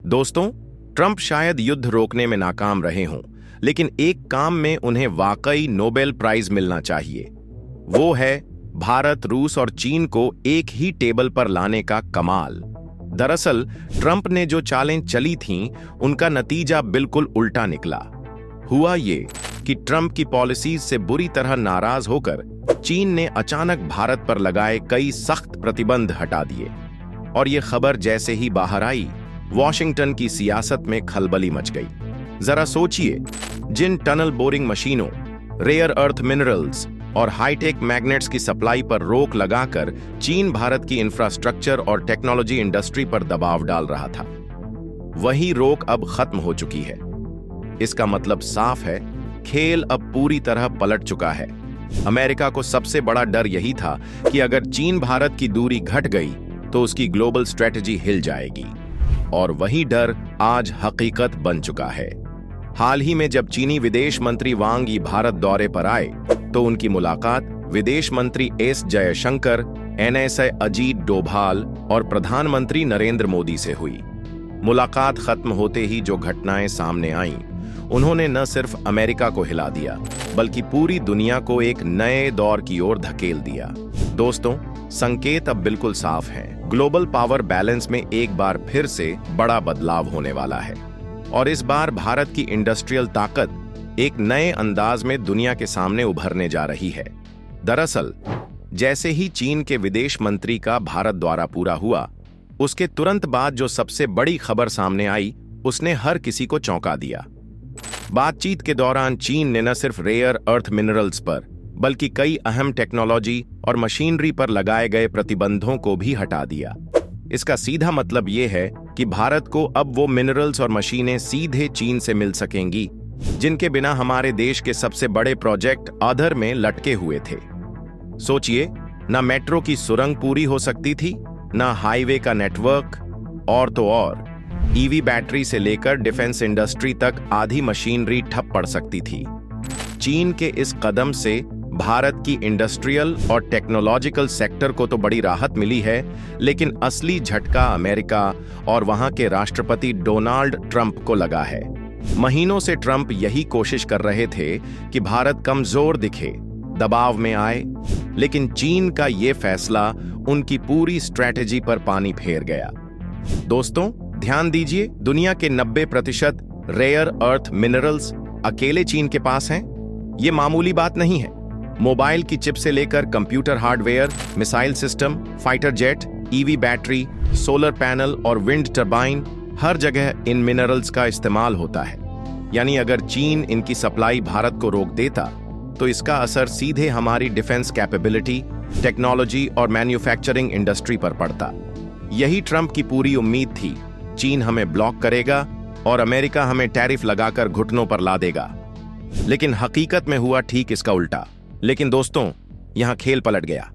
दोस्तों, ट्रंप शायद युद्ध रोकने में नाकाम रहे हों, लेकिन एक काम में उन्हें वाकई नोबेल प्राइज मिलना चाहिए। वो है भारत, रूस और चीन को एक ही टेबल पर लाने का कमाल। दरअसल ट्रंप ने जो चालें चली थीं, उनका नतीजा बिल्कुल उल्टा निकला। हुआ ये कि ट्रंप की पॉलिसीज से बुरी तरह नाराज होकर चीन ने अचानक भारत पर लगाए कई सख्त प्रतिबंध हटा दिए। और ये खबर जैसे ही बाहर आई, वॉशिंगटन की सियासत में खलबली मच गई। जरा सोचिए, जिन टनल बोरिंग मशीनों, रेयर अर्थ मिनरल्स और हाईटेक मैग्नेट्स की सप्लाई पर रोक लगाकर चीन भारत की इंफ्रास्ट्रक्चर और टेक्नोलॉजी इंडस्ट्री पर दबाव डाल रहा था, वही रोक अब खत्म हो चुकी है। इसका मतलब साफ है, खेल अब पूरी तरह पलट चुका है। अमेरिका को सबसे बड़ा डर यही था कि अगर चीन भारत की दूरी घट गई तो उसकी ग्लोबल स्ट्रेटजी हिल जाएगी, और वही डर आज हकीकत बन चुका है। हाल ही में जब चीनी विदेश मंत्री वांग यी भारत दौरे पर आए, तो उनकी मुलाकात विदेश मंत्री एस जयशंकर, एनएसए अजीत डोभाल और प्रधानमंत्री नरेंद्र मोदी से हुई। मुलाकात खत्म होते ही जो घटनाएं सामने आईं, उन्होंने न सिर्फ अमेरिका को हिला दिया, बल्कि पूरी दुनिया को एक नए दौर की ओर धकेल दिया। दोस्तों, संकेत अब बिल्कुल साफ हैं। ग्लोबल पावर बैलेंस में एक बार फिर से बड़ा बदलाव होने वाला है, और इस बार भारत की इंडस्ट्रियल ताकत एक नए अंदाज में दुनिया के सामने उभरने जा रही है। दरअसल जैसे ही चीन के विदेश मंत्री का भारत दौरा पूरा हुआ, उसके तुरंत बाद जो सबसे बड़ी खबर सामने आई, उसने हर किसी को चौंका दिया। बातचीत के दौरान चीन ने न सिर्फ रेयर अर्थ मिनरल्स पर, बल्कि कई अहम टेक्नोलॉजी और मशीनरी पर लगाए गए प्रतिबंधों को भी हटा दिया। इसका सीधा मतलब यह है कि भारत को अब वो मिनरल्स और मशीनें सीधे चीन से मिल सकेंगी, जिनके बिना हमारे देश के सबसे बड़े प्रोजेक्ट आधर में लटके हुए थे। सोचिए, ना मेट्रो की सुरंग पूरी हो सकती थी, ना हाईवे का नेटवर्क, और तो और ईवी बैटरी से लेकर डिफेंस इंडस्ट्री तक आधी मशीनरी ठप पड़ सकती थी। चीन के इस कदम से भारत की इंडस्ट्रियल और टेक्नोलॉजिकल सेक्टर को तो बड़ी राहत मिली है, लेकिन असली झटका अमेरिका और वहां के राष्ट्रपति डोनाल्ड ट्रंप को लगा है। महीनों से ट्रंप यही कोशिश कर रहे थे कि भारत कमजोर दिखे, दबाव में आए, लेकिन चीन का ये फैसला उनकी पूरी स्ट्रैटेजी पर पानी फेर गया। दोस्तों, ध्यान दीजिए, दुनिया के 90% रेयर अर्थ मिनरल्स अकेले चीन के पास हैं। ये मामूली बात नहीं है। मोबाइल की चिप से लेकर computer hardware, missile system, fighter jet, EV battery, solar panel और विंड टर्बाइन, हर जगह इन मिनरल्स का इस्तेमाल होता है। यानी अगर चीन इनकी सप्लाई भारत को रोक देता, तो इसका असर सीधे हमारी डिफेंस कैपेबिलिटी, टेक्नोलॉजी और मैन्युफैक्चरिंग इंडस्ट्री पर पड़ता। यही ट्रंप की पूरी उम्मीद थी। चीन हमें ब्लॉक करेगा और अमेरिका हमें टैरिफ लगाकर घुटनों पर ला देगा। लेकिन हकीकत में हुआ ठीक इसका उल्टा। लेकिन दोस्तों, यहां खेल पलट गया।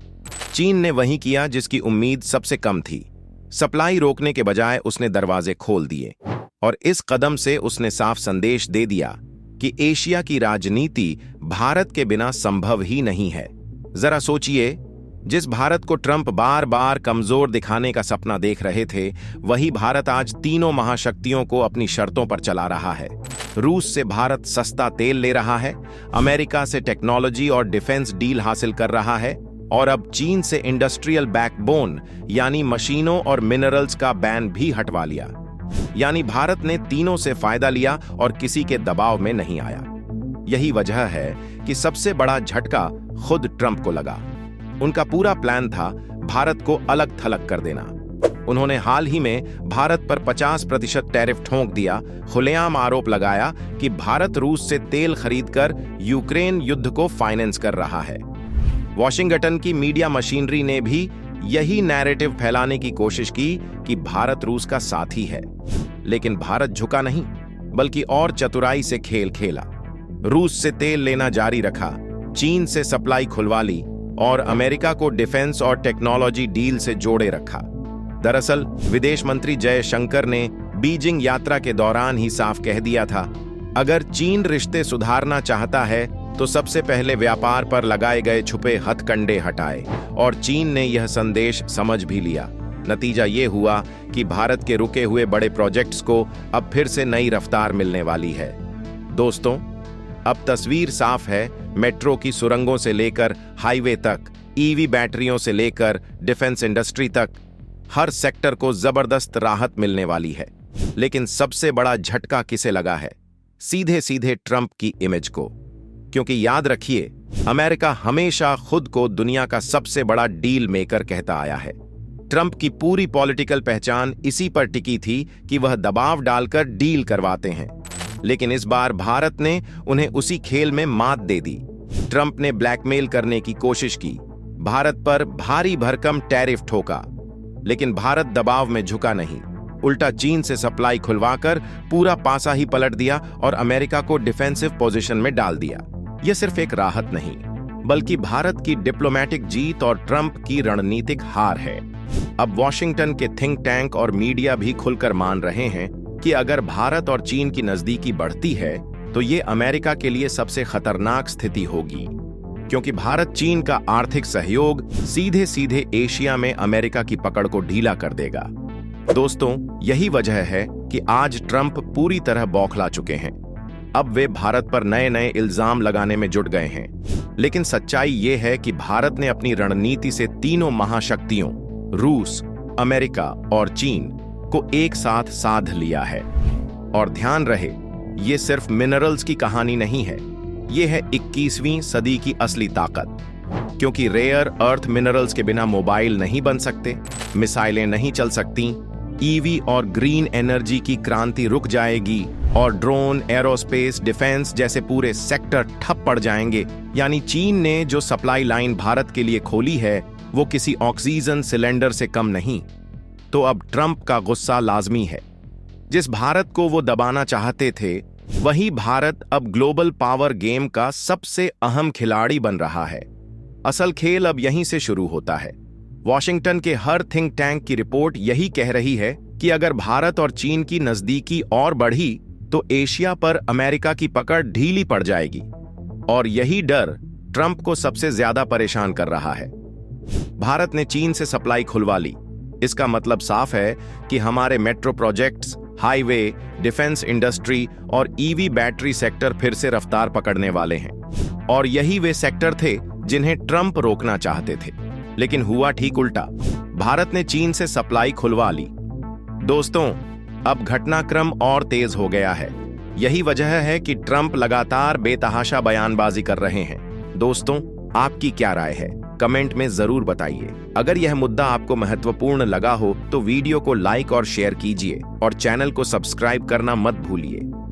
चीन ने वही किया जिसकी उम्मीद सबसे कम थी। सप्लाई रोकने के बजाय उसने दरवाजे खोल दिए, और इस कदम से उसने साफ संदेश दे दिया कि एशिया की राजनीति भारत के बिना संभव ही नहीं है। जरा सोचिए, जिस भारत को ट्रंप बार बार कमजोर दिखाने का सपना देख रहे थे, वही भारत आज तीनों महाशक्तियों को अपनी शर्तों पर चला रहा है। रूस से भारत सस्ता तेल ले रहा है, अमेरिका से टेक्नोलॉजी और डिफेंस डील हासिल कर रहा है, और अब चीन से इंडस्ट्रियल बैकबोन यानी मशीनों और मिनरल्स का बैन भी हटवा लिया। यानी भारत ने तीनों से फायदा लिया और किसी के दबाव में नहीं आया। यही वजह है कि सबसे बड़ा झटका खुद ट्रंप को लगा। उनका पूरा प्लान था भारत को अलग थलग कर देना। उन्होंने हाल ही में भारत पर 50% टैरिफ ठोंक दिया, खुलेआम आरोप लगाया कि भारत रूस से तेल खरीदकर यूक्रेन युद्ध को फाइनेंस कर रहा है। वॉशिंगटन की मीडिया मशीनरी ने भी यही नैरेटिव फैलाने की कोशिश की कि भारत रूस का साथी है। लेकिन भारत झुका नहीं, बल्कि और चतुराई से खेल खेला। रूस से तेल लेना जारी रखा, चीन से सप्लाई खुलवा ली, और अमेरिका को डिफेंस और टेक्नोलॉजी डील से जोड़े रखा। दरअसल विदेश मंत्री जयशंकर ने बीजिंग यात्रा के दौरान ही साफ कह दिया था, अगर चीन रिश्ते सुधारना चाहता है तो सबसे पहले व्यापार पर लगाए गए छुपे हथकंडे हटाए, और चीन ने यह संदेश समझ भी लिया। नतीजा ये हुआ कि भारत के रुके हुए बड़े प्रोजेक्ट्स को अब फिर से नई रफ्तार मिलने वाली है। दोस्तों, अब तस्वीर साफ है। मेट्रो की सुरंगों से लेकर हाईवे तक, ईवी बैटरियों से लेकर डिफेंस इंडस्ट्री तक, हर सेक्टर को जबरदस्त राहत मिलने वाली है। लेकिन सबसे बड़ा झटका किसे लगा है? सीधे सीधे ट्रंप की इमेज को। क्योंकि याद रखिए, अमेरिका हमेशा खुद को दुनिया का सबसे बड़ा डील मेकर कहता आया है। ट्रंप की पूरी पॉलिटिकल पहचान इसी पर टिकी थी कि वह दबाव डालकर डील करवाते हैं। लेकिन इस बार भारत ने उन्हें उसी खेल में मात दे दी। ट्रंप ने ब्लैकमेल करने की कोशिश की, भारत पर भारी भरकम टैरिफ ठोका, लेकिन भारत दबाव में झुका नहीं। उल्टा चीन से सप्लाई खुलवाकर पूरा पासा ही पलट दिया और अमेरिका को डिफेंसिव पोजीशन में डाल दिया। यह सिर्फ एक राहत नहीं, बल्कि भारत की डिप्लोमेटिक जीत और ट्रंप की रणनीतिक हार है। अब वॉशिंगटन के थिंक टैंक और मीडिया भी खुलकर मान रहे हैं कि अगर भारत और चीन की नजदीकी बढ़ती है तो ये अमेरिका के लिए सबसे खतरनाक स्थिति होगी, क्योंकि भारत चीन का आर्थिक सहयोग सीधे सीधे एशिया में अमेरिका की पकड़ को ढीला कर देगा। दोस्तों, यही वजह है कि आज ट्रंप पूरी तरह बौखला चुके हैं। अब वे भारत पर नए नए इल्जाम लगाने में जुट गए हैं। लेकिन सच्चाई ये है कि भारत ने अपनी रणनीति से तीनों महाशक्तियों रूस, अमेरिका और चीन को एक साथ साध लिया है। और ध्यान रहे, ये सिर्फ मिनरल्स की कहानी नहीं है, ये है 21वीं सदी की असली ताकत। क्योंकि रेयर अर्थ मिनरल्स के बिना मोबाइल नहीं बन सकते, मिसाइलें नहीं चल सकती, ईवी और ग्रीन एनर्जी की क्रांति रुक जाएगी और ड्रोन, एरोस्पेस, डिफेंस जैसे पूरे सेक्टर ठप पड़ जाएंगे। यानी चीन ने जो सप्लाई लाइन भारत के लिए खोली है वो किसी ऑक्सीजन सिलेंडर से कम नहीं। तो अब ट्रंप का गुस्सा लाजमी है। जिस भारत को वो दबाना चाहते थे, वही भारत अब ग्लोबल पावर गेम का सबसे अहम खिलाड़ी बन रहा है। असल खेल अब यहीं से शुरू होता है। वॉशिंगटन के हर थिंक टैंक की रिपोर्ट यही कह रही है कि अगर भारत और चीन की नजदीकी और बढ़ी तो एशिया पर अमेरिका की पकड़ ढीली पड़ जाएगी। और यही डर ट्रंप को सबसे ज्यादा परेशान कर रहा है। भारत ने चीन से सप्लाई खुलवा ली। इसका मतलब साफ है कि हमारे metro projects, highway, defence industry और ईवी बैटरी सेक्टर फिर से रफ्तार पकड़ने वाले हैं। और यही वे सेक्टर थे जिन्हें ट्रंप रोकना चाहते थे। लेकिन हुआ ठीक उल्टा। भारत ने चीन से सप्लाई खुलवा ली। दोस्तों, अब घटनाक्रम और तेज हो गया है। यही वजह है कि ट्रंप लगातार बेतहाशा बयानबाजी कर रहे हैं। दोस्तों, आपकी क्या राय है? कमेंट में जरूर बताइए। अगर यह मुद्दा आपको महत्वपूर्ण लगा हो तो वीडियो को लाइक और शेयर कीजिए और चैनल को सब्सक्राइब करना मत भूलिए।